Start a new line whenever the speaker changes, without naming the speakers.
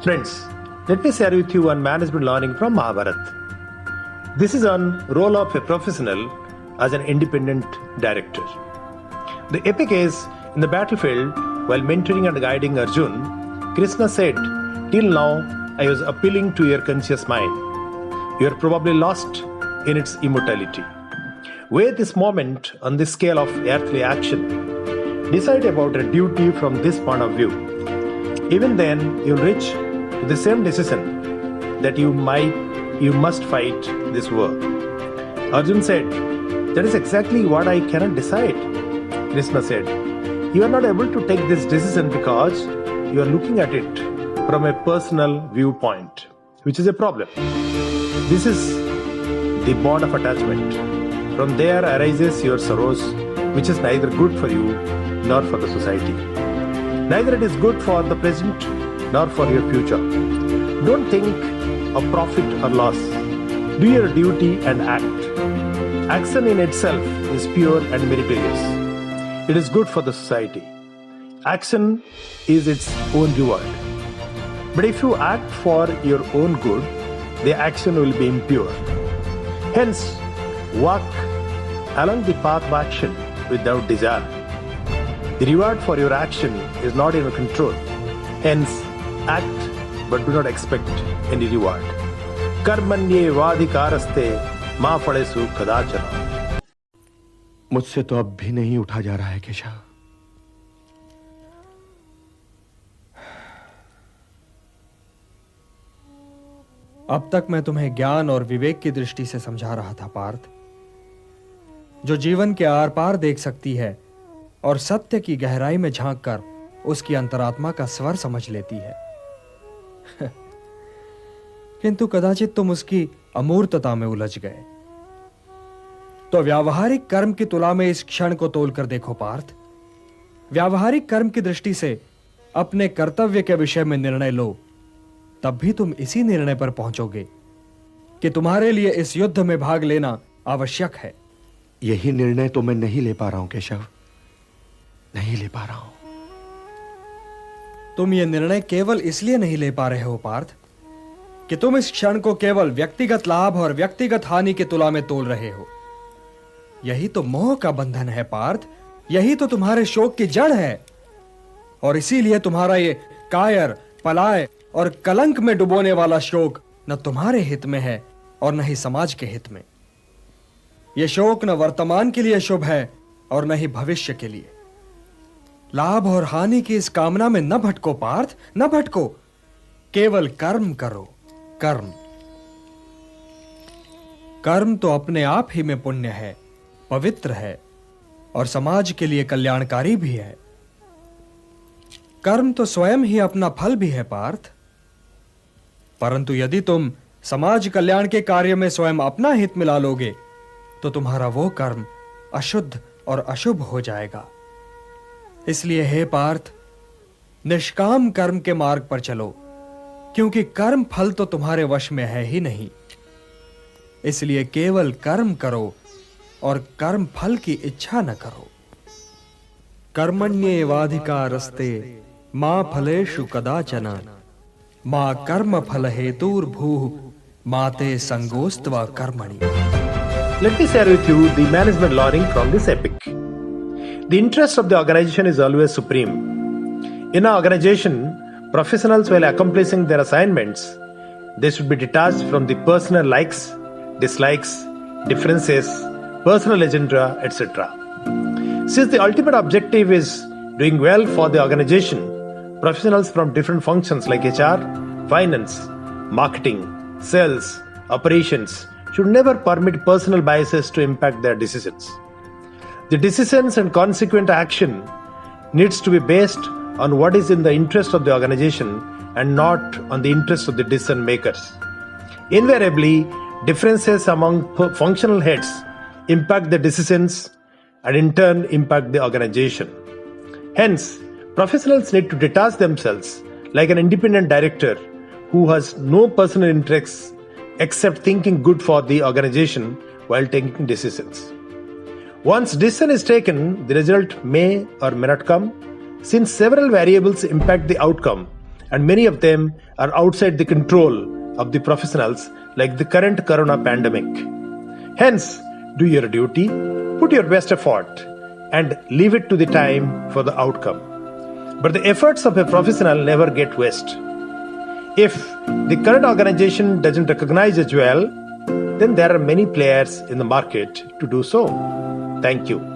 Friends, let me share with you one management learning from Mahabharata. This is on role of a professional as an independent director. The epic is in the battlefield while mentoring and guiding Arjun, Krishna said, "Till now I was appealing to your conscious mind. You are probably lost in its immortality. Weigh this moment on the scale of earthly action. Decide about a duty from this point of view. Even then, you'll reach to the same decision that you must fight this war." Arjun said, "That is exactly what I cannot decide." Krishna said, "You are not able to take this decision because you are looking at it from a personal viewpoint, which is a problem. This is the bond of attachment. From there arises your sorrows, which is neither good for you nor for the society. Neither it is good for the present nor for your future. Don't think of profit or loss. Do your duty and act. Action in itself is pure and meritorious. It is good for the society. Action is its own reward. But if you act for your own good, the action will be impure. Hence, walk along the path of action without desire. The reward for your action is not in your control. Hence, act but do not expect any reward. कर्मण्ये वाधिकारस्ते मा फलेषु कदाचन."
मुझसे तो अब भी नहीं उठा जा रहा है केशव।
अब तक मैं तुम्हें ज्ञान और विवेक की दृष्टि से समझा रहा था पार्थ, जो जीवन के आर पार देख सकती है और सत्य की गहराई में झांककर उसकी अंतरात्मा का स्वर समझ लेती है। किंतु कदाचित तुम उसकी अमूर्तता में उलझ गए। तो व्यावहारिक कर्म की तुला में इस क्षण को तोलकर देखो पार्थ। व्यावहारिक कर्म की दृष्टि से अपने कर्तव्य के विषय में निर्णय लो, तब भी तुम इसी निर्णय पर पहुंचोगे कि तुम्हारे लिए इस युद्ध में भाग लेना आवश्यक है।
यही निर्णय तो मैं नहीं ले पा रहा हूं केशव, नहीं ले पा रहा हूं।
तुम ये निर्णय केवल इसलिए नहीं ले पा रहे हो पार्थ कि तुम इस क्षण को केवल व्यक्तिगत लाभ और व्यक्तिगत हानि के तुला में तोल रहे हो। यही तो मोह का बंधन है पार्थ, यही तो तुम्हारे शोक की जड़ है। और इसीलिए तुम्हारा ये कायर, पलाय और कलंक में डुबोने वाला शोक न तुम्हारे हित में है और न ही समाज के हित में। यह शोक न वर्तमान के लिए शुभ है और न ही भविष्य के लिए। लाभ और हानि की इस कामना में न भटको पार्थ, न भटको। केवल कर्म करो, कर्म। कर्म तो अपने आप ही में पुण्य है, पवित्र है और समाज के लिए कल्याणकारी भी है। कर्म तो स्वयं ही अपना फल भी है पार्थ। परंतु यदि तुम समाज कल्याण के कार्य में स्वयं अपना हित मिला लोगे तो तुम्हारा वो कर्म अशुद्ध और अशुभ हो जाएगा। इसलिए हे पार्थ, निष्काम कर्म के मार्ग पर चलो, क्योंकि कर्म फल तो तुम्हारे वश में है ही नहीं। इसलिए केवल कर्म करो और कर्म फल की इच्छा न करो। कर्मण्येवाधिकारस्ते मा फलेषु कदाचन मा कर्म फल हेतुर्भूः माते संगोस्त्वा कर्मणि।
Let me share with you the management learning from this epic. The interest of the organization is always supreme. In an organization, professionals, while accomplishing their assignments, they should be detached from the personal likes, dislikes, differences, personal agenda, etc. Since the ultimate objective is doing well for the organization, professionals from different functions like HR, finance, marketing, sales, operations should never permit personal biases to impact their decisions. The decisions and consequent action needs to be based on what is in the interest of the organization and not on the interest of the decision makers. Invariably, differences among functional heads impact the decisions and in turn impact the organization. Hence, professionals need to detach themselves like an independent director who has no personal interests except thinking good for the organization while taking decisions. Once decision is taken, the result may or may not come. Since several variables impact the outcome and many of them are outside the control of the professionals, like the current corona pandemic. Hence, do your duty, put your best effort, and leave it to the time for the outcome. But the efforts of a professional never get wasted. If the current organization doesn't recognize as well, then there are many players in the market to do so. Thank you.